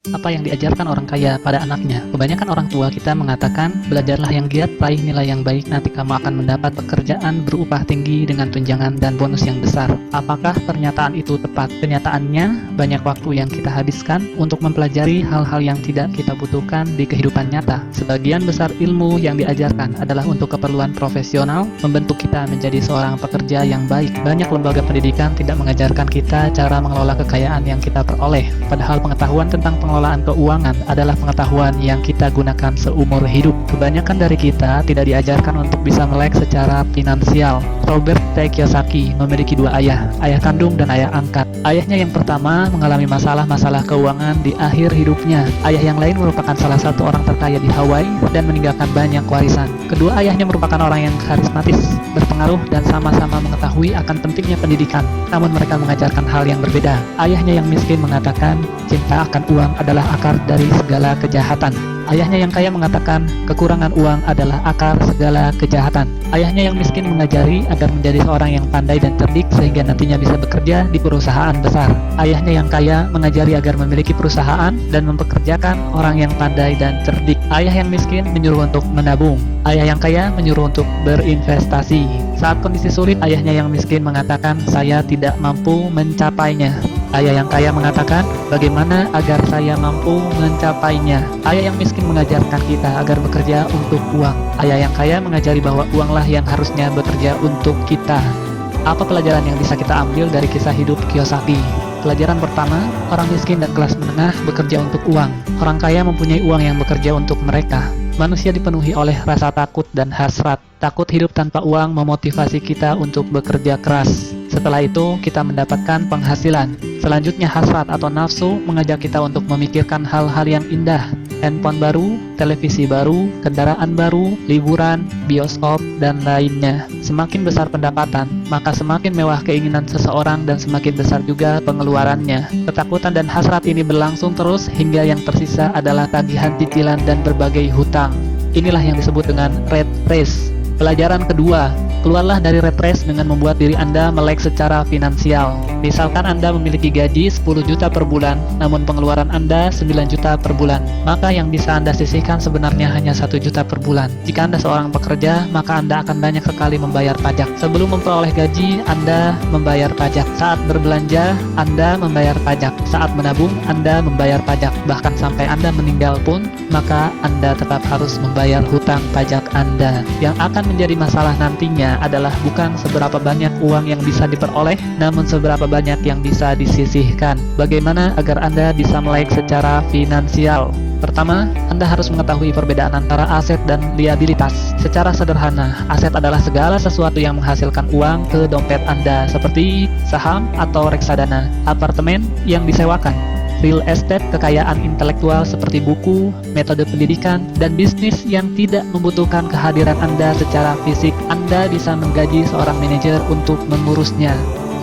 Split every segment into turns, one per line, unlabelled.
Apa yang diajarkan orang kaya pada anaknya? Kebanyakan orang tua kita mengatakan, belajarlah yang giat, raih nilai yang baik, nanti kamu akan mendapat pekerjaan berupah tinggi dengan tunjangan dan bonus yang besar. Apakah pernyataan itu tepat? Kenyataannya, banyak waktu yang kita habiskan untuk mempelajari hal-hal yang tidak kita butuhkan di kehidupan nyata. Sebagian besar ilmu yang diajarkan adalah untuk keperluan profesional, membentuk kita menjadi seorang pekerja yang baik. Banyak lembaga pendidikan tidak mengajarkan kita cara mengelola kekayaan yang kita peroleh, padahal pengetahuan tentang pengelolaan keuangan adalah pengetahuan yang kita gunakan seumur hidup. Kebanyakan dari kita tidak diajarkan untuk bisa melek secara finansial. Robert T. Kiyosaki memiliki dua ayah kandung dan ayah angkat. Ayahnya yang pertama mengalami masalah-masalah keuangan di akhir hidupnya. Ayah yang lain merupakan salah satu orang terkaya di Hawaii dan meninggalkan banyak warisan. Kedua ayahnya merupakan orang yang karismatis, berpengaruh, dan sama-sama mengetahui akan pentingnya pendidikan. Namun mereka mengajarkan hal yang berbeda. Ayahnya yang miskin mengatakan, cinta akan uang adalah akar dari segala kejahatan. Ayahnya yang kaya mengatakan, kekurangan uang adalah akar segala kejahatan. Ayahnya yang miskin mengajari agar menjadi seorang yang pandai dan cerdik sehingga nantinya bisa bekerja di perusahaan besar. Ayahnya yang kaya mengajari agar memiliki perusahaan dan mempekerjakan orang yang pandai dan cerdik. Ayah yang miskin menyuruh untuk menabung. Ayah yang kaya menyuruh untuk berinvestasi. Saat kondisi sulit, ayahnya yang miskin mengatakan, saya tidak mampu mencapainya. Ayah yang kaya mengatakan, bagaimana agar saya mampu mencapainya? Ayah yang miskin mengajarkan kita agar bekerja untuk uang. Ayah yang kaya mengajari bahwa uanglah yang harusnya bekerja untuk kita. Apa pelajaran yang bisa kita ambil dari kisah hidup Kiyosaki? Pelajaran pertama, orang miskin dan kelas menengah bekerja untuk uang. Orang kaya mempunyai uang yang bekerja untuk mereka. Manusia dipenuhi oleh rasa takut dan hasrat. Takut hidup tanpa uang memotivasi kita untuk bekerja keras. Setelah itu, kita mendapatkan penghasilan. Selanjutnya, hasrat atau nafsu mengajak kita untuk memikirkan hal-hal yang indah. Handphone baru, televisi baru, kendaraan baru, liburan, bioskop, dan lainnya. Semakin besar pendapatan, maka semakin mewah keinginan seseorang dan semakin besar juga pengeluarannya. Ketakutan dan hasrat ini berlangsung terus hingga yang tersisa adalah tagihan cicilan dan berbagai hutang. Inilah yang disebut dengan rat race. Pelajaran kedua, keluarlah dari rat race dengan membuat diri Anda melek secara finansial. Misalkan Anda memiliki gaji 10 juta per bulan, namun pengeluaran Anda 9 juta per bulan. Maka yang bisa Anda sisihkan sebenarnya hanya 1 juta per bulan. Jika Anda seorang pekerja, maka Anda akan banyak sekali membayar pajak. Sebelum memperoleh gaji, Anda membayar pajak. Saat berbelanja, Anda membayar pajak. Saat menabung, Anda membayar pajak. Bahkan sampai Anda meninggal pun, maka Anda tetap harus membayar hutang pajak Anda. Yang akan menjadi masalah nantinya adalah bukan seberapa banyak uang yang bisa diperoleh, namun seberapa banyak yang bisa disisihkan. Bagaimana agar Anda bisa melek secara finansial? Pertama, Anda harus mengetahui perbedaan antara aset dan liabilitas. Secara sederhana, aset adalah segala sesuatu yang menghasilkan uang ke dompet Anda, seperti saham atau reksadana, apartemen yang disewakan, real estate, kekayaan intelektual seperti buku, metode pendidikan, dan bisnis yang tidak membutuhkan kehadiran Anda secara fisik. Anda bisa menggaji seorang manajer untuk mengurusnya.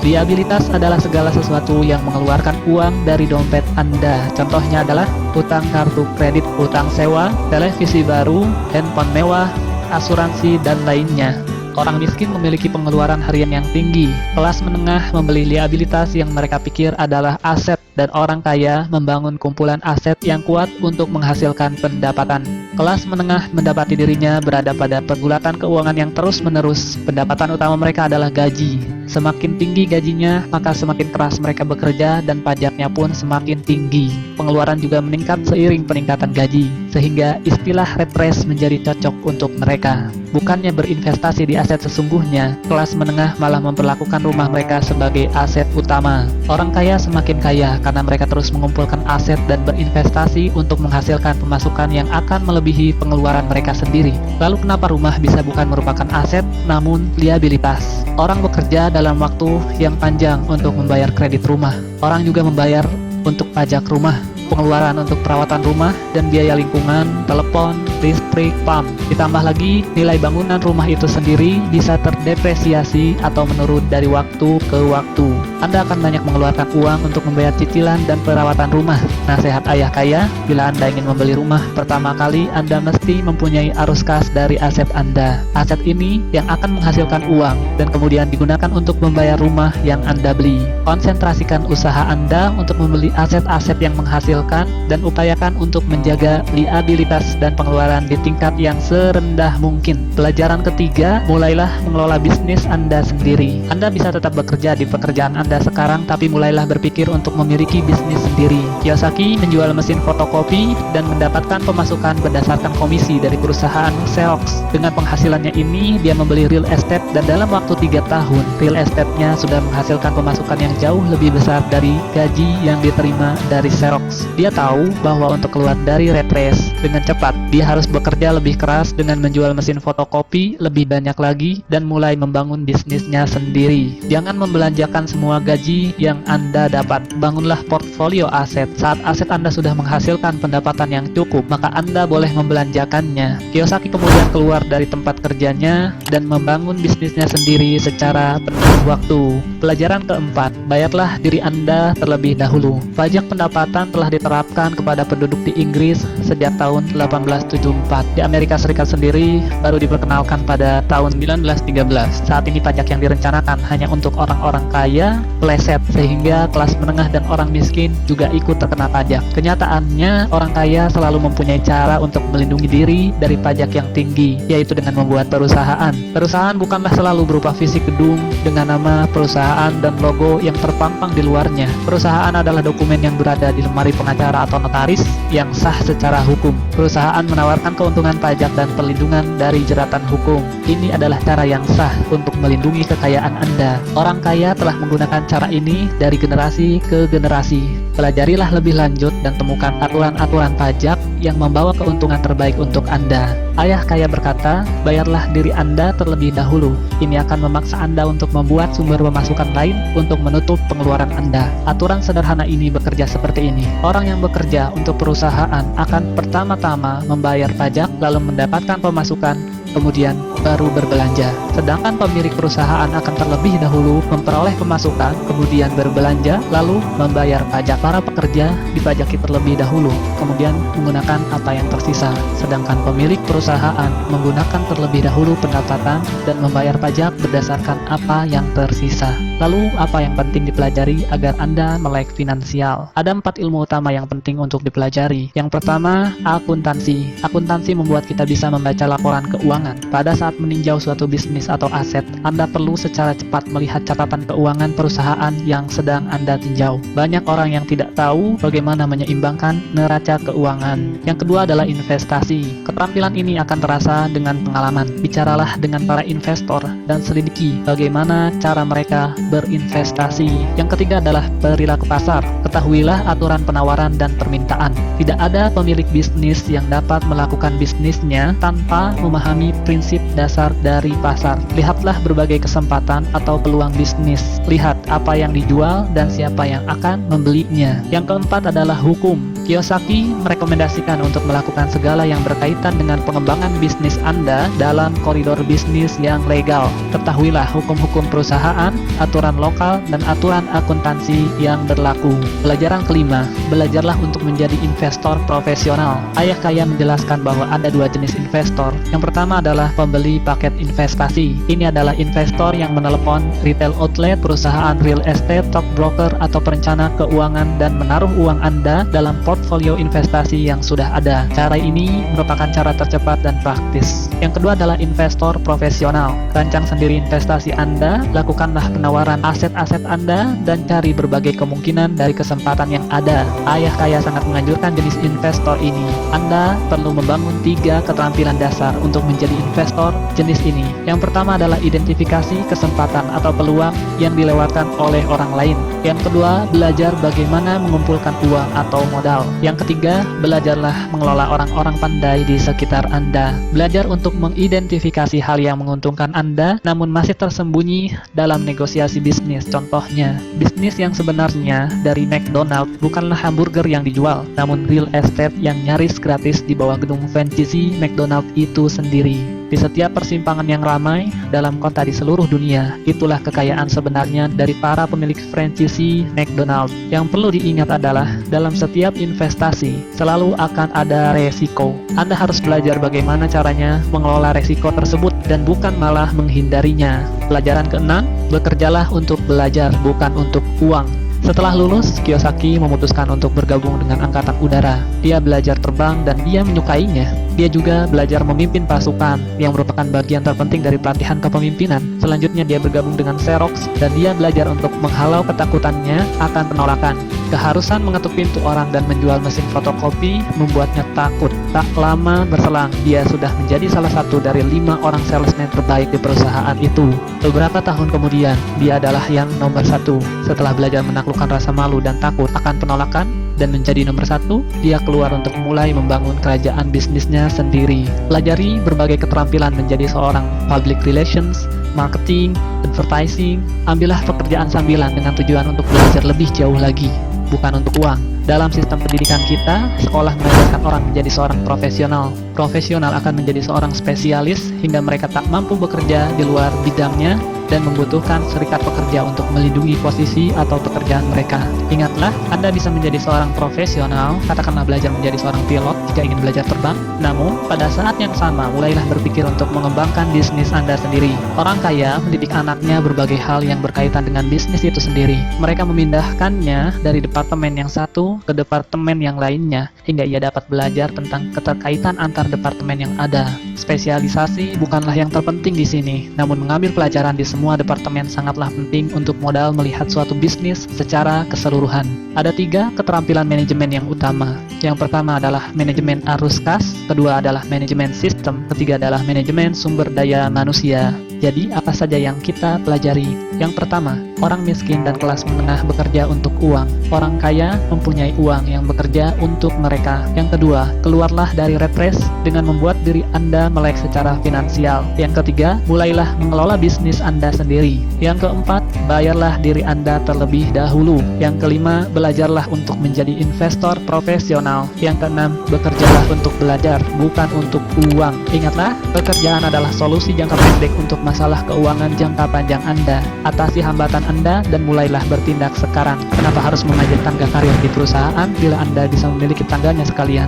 Liabilitas adalah segala sesuatu yang mengeluarkan uang dari dompet Anda. Contohnya adalah utang kartu kredit, utang sewa, televisi baru, handphone mewah, asuransi, dan lainnya. Orang miskin memiliki pengeluaran harian yang tinggi. Kelas menengah membeli liabilitas yang mereka pikir adalah aset, dan orang kaya membangun kumpulan aset yang kuat untuk menghasilkan pendapatan. Kelas menengah mendapati dirinya berada pada pergulatan keuangan yang terus-menerus. Pendapatan utama mereka adalah gaji. Semakin tinggi gajinya, maka semakin keras mereka bekerja dan pajaknya pun semakin tinggi. Pengeluaran juga meningkat seiring peningkatan gaji, sehingga istilah rat race menjadi cocok untuk mereka. Bukannya berinvestasi di aset sesungguhnya, kelas menengah malah memperlakukan rumah mereka sebagai aset utama. Orang kaya semakin kaya karena mereka terus mengumpulkan aset dan berinvestasi untuk menghasilkan pemasukan yang akan melebihi pengeluaran mereka sendiri. Lalu kenapa rumah bisa bukan merupakan aset, namun liabilitas? Orang bekerja dalam waktu yang panjang untuk membayar kredit rumah. Orang juga membayar untuk pajak rumah, pengeluaran untuk perawatan rumah, dan biaya lingkungan, telepon, listrik, pam. Ditambah lagi, nilai bangunan rumah itu sendiri bisa terdepresiasi atau menurun dari waktu ke waktu. Anda akan banyak mengeluarkan uang untuk membayar cicilan dan perawatan rumah. Nasihat ayah kaya, bila Anda ingin membeli rumah, pertama kali Anda mesti mempunyai arus kas dari aset Anda. Aset ini yang akan menghasilkan uang dan kemudian digunakan untuk membayar rumah yang Anda beli. Konsentrasikan usaha Anda untuk membeli aset-aset yang menghasilkan menghasilkan, dan upayakan untuk menjaga liabilitas dan pengeluaran di tingkat yang serendah mungkin. Pelajaran ketiga, mulailah mengelola bisnis Anda sendiri. Anda bisa tetap bekerja di pekerjaan Anda sekarang, tapi mulailah berpikir untuk memiliki bisnis sendiri. Kiyosaki menjual mesin fotokopi dan mendapatkan pemasukan berdasarkan komisi dari perusahaan Xerox. Dengan penghasilannya ini, dia membeli real estate dan dalam waktu 3 tahun, real estate-nya sudah menghasilkan pemasukan yang jauh lebih besar dari gaji yang diterima dari Xerox. Dia tahu bahwa untuk keluar dari rat race dengan cepat, dia harus bekerja lebih keras dengan menjual mesin fotokopi lebih banyak lagi dan mulai membangun bisnisnya sendiri. Jangan membelanjakan semua gaji yang Anda dapat. Bangunlah portfolio aset. Saat aset Anda sudah menghasilkan pendapatan yang cukup, maka Anda boleh membelanjakannya. Kiyosaki kemudian keluar dari tempat kerjanya dan membangun bisnisnya sendiri secara penuh waktu. Pelajaran keempat, bayarlah diri Anda terlebih dahulu. Pajak pendapatan telah diterapkan kepada penduduk di Inggris sejak tahun 1874. Di Amerika Serikat sendiri baru diperkenalkan pada tahun 1913. Saat ini pajak yang direncanakan hanya untuk orang-orang kaya, pleset, sehingga kelas menengah dan orang miskin juga ikut terkena pajak. Kenyataannya, orang kaya selalu mempunyai cara untuk melindungi diri dari pajak yang tinggi, yaitu dengan membuat perusahaan. Perusahaan bukanlah selalu berupa fisik gedung dengan nama perusahaan dan logo yang terpampang di luarnya. Perusahaan adalah dokumen yang berada di lemari pengacara atau notaris yang sah secara hukum. Perusahaan menawarkan keuntungan pajak dan perlindungan dari jeratan hukum. Ini adalah cara yang sah untuk melindungi kekayaan Anda. Orang kaya telah menggunakan cara ini dari generasi ke generasi. Pelajarilah lebih lanjut dan temukan aturan-aturan pajak yang membawa keuntungan terbaik untuk Anda. Ayah kaya berkata, bayarlah diri Anda terlebih dahulu. Ini akan memaksa Anda untuk membuat sumber pemasukan lain untuk menutup pengeluaran Anda. Aturan sederhana ini bekerja seperti ini. Orang yang bekerja untuk perusahaan akan pertama-tama membayar pajak, lalu mendapatkan pemasukan, kemudian baru berbelanja. Sedangkan pemilik perusahaan akan terlebih dahulu memperoleh pemasukan, kemudian berbelanja, lalu membayar pajak. Para pekerja dipajaki terlebih dahulu, kemudian menggunakan apa yang tersisa. Sedangkan pemilik perusahaan menggunakan terlebih dahulu pendapatan dan membayar pajak berdasarkan apa yang tersisa. Lalu, apa yang penting dipelajari agar Anda melek finansial? Ada 4 ilmu utama yang penting untuk dipelajari. Yang pertama, akuntansi. Akuntansi membuat kita bisa membaca laporan keuangan. Pada saat meninjau suatu bisnis atau aset, Anda perlu secara cepat melihat catatan keuangan perusahaan yang sedang Anda tinjau. Banyak orang yang tidak tahu bagaimana menyeimbangkan neraca keuangan. Yang kedua adalah investasi. Keterampilan ini akan terasa dengan pengalaman. Bicaralah dengan para investor dan selidiki bagaimana cara mereka berinvestasi. Yang ketiga adalah perilaku pasar. Ketahuilah aturan penawaran dan permintaan. Tidak ada pemilik bisnis yang dapat melakukan bisnisnya tanpa memahami prinsip dasar dari pasar. Lihatlah berbagai kesempatan atau peluang bisnis. Lihat apa yang dijual dan siapa yang akan membelinya. Yang keempat adalah hukum. Kiyosaki merekomendasikan untuk melakukan segala yang berkaitan dengan pengembangan bisnis Anda dalam koridor bisnis yang legal. Ketahuilah hukum-hukum perusahaan, aturan lokal, dan aturan akuntansi yang berlaku. Pelajaran kelima, belajarlah untuk menjadi investor profesional. Ayah kaya menjelaskan bahwa ada 2 jenis investor. Yang pertama adalah pembeli paket investasi. Ini adalah investor yang menelepon retail outlet, perusahaan real estate, stockbroker, atau perencana keuangan dan menaruh uang Anda dalam portfolio investasi yang sudah ada. Cara ini merupakan cara tercepat dan praktis. Yang kedua adalah investor profesional. Rancang sendiri investasi Anda, lakukanlah penawaran aset-aset Anda, dan cari berbagai kemungkinan dari kesempatan yang ada. Ayah kaya sangat menganjurkan jenis investor ini. Anda perlu membangun 3 keterampilan dasar untuk menjadi investor jenis ini. Yang pertama adalah identifikasi kesempatan atau peluang yang dilewatkan oleh orang lain. Yang kedua, belajar bagaimana mengumpulkan uang atau modal. Yang ketiga, belajarlah mengelola orang-orang pandai di sekitar Anda. Belajar untuk mengidentifikasi hal yang menguntungkan Anda, namun masih tersembunyi dalam negosiasi bisnis. Contohnya, bisnis yang sebenarnya dari McDonald bukanlah hamburger yang dijual, namun real estate yang nyaris gratis di bawah gedung franchise McDonald itu sendiri. Di setiap persimpangan yang ramai dalam kota di seluruh dunia, itulah kekayaan sebenarnya dari para pemilik franchise McDonald. Yang perlu diingat adalah, dalam setiap investasi selalu akan ada resiko. Anda harus belajar bagaimana caranya mengelola resiko tersebut dan bukan malah menghindarinya. Pelajaran keenam, bekerjalah untuk belajar, bukan untuk uang. Setelah lulus, Kiyosaki memutuskan untuk bergabung dengan Angkatan Udara. Dia belajar terbang dan dia menyukainya. Dia juga belajar memimpin pasukan, yang merupakan bagian terpenting dari pelatihan kepemimpinan. Selanjutnya dia bergabung dengan Xerox, dan dia belajar untuk menghalau ketakutannya akan penolakan. Keharusan mengetuk pintu orang dan menjual mesin fotokopi membuatnya takut. Tak lama berselang, dia sudah menjadi salah satu dari 5 orang salesman terbaik di perusahaan itu. Beberapa tahun kemudian, dia adalah yang nomor 1. Setelah belajar menaklukkan rasa malu dan takut akan penolakan, dan menjadi nomor 1, dia keluar untuk mulai membangun kerajaan bisnisnya sendiri. Pelajari berbagai keterampilan menjadi seorang public relations, marketing, advertising. Ambillah pekerjaan sambilan dengan tujuan untuk belajar lebih jauh lagi, bukan untuk uang. Dalam sistem pendidikan kita, sekolah mengajarkan orang menjadi seorang profesional. Profesional akan menjadi seorang spesialis hingga mereka tak mampu bekerja di luar bidangnya dan membutuhkan serikat pekerja untuk melindungi posisi atau pekerjaan mereka. Ingatlah, Anda bisa menjadi seorang profesional, katakanlah belajar menjadi seorang pilot jika ingin belajar terbang. Namun, pada saat yang sama, mulailah berpikir untuk mengembangkan bisnis Anda sendiri. Orang kaya mendidik anaknya berbagai hal yang berkaitan dengan bisnis itu sendiri. Mereka memindahkannya dari departemen yang satu ke departemen yang lainnya, hingga ia dapat belajar tentang keterkaitan antar departemen yang ada. Spesialisasi bukanlah yang terpenting di sini, namun mengambil pelajaran di semua departemen sangatlah penting untuk modal melihat suatu bisnis secara keseluruhan. Ada 3 keterampilan manajemen yang utama. Yang pertama adalah manajemen arus kas, kedua adalah manajemen sistem, ketiga adalah manajemen sumber daya manusia. Jadi, apa saja yang kita pelajari? Yang pertama, orang miskin dan kelas menengah bekerja untuk uang. Orang kaya mempunyai uang yang bekerja untuk mereka. Yang kedua, keluarlah dari rat race dengan membuat diri Anda melek secara finansial. Yang ketiga, mulailah mengelola bisnis Anda sendiri. Yang keempat, bayarlah diri Anda terlebih dahulu. Yang kelima, belajarlah untuk menjadi investor profesional. Yang keenam, bekerjalah untuk belajar, bukan untuk uang. Ingatlah, pekerjaan adalah solusi jangka pendek untuk masalah keuangan jangka panjang Anda. Atasi hambatan Anda dan mulailah bertindak sekarang. Kenapa harus memanjat tangga karir di perusahaan bila Anda bisa memiliki tangganya sekalian?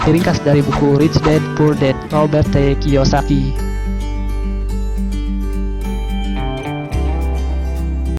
Diringkas dari buku Rich Dad Poor Dad, Robert T. Kiyosaki.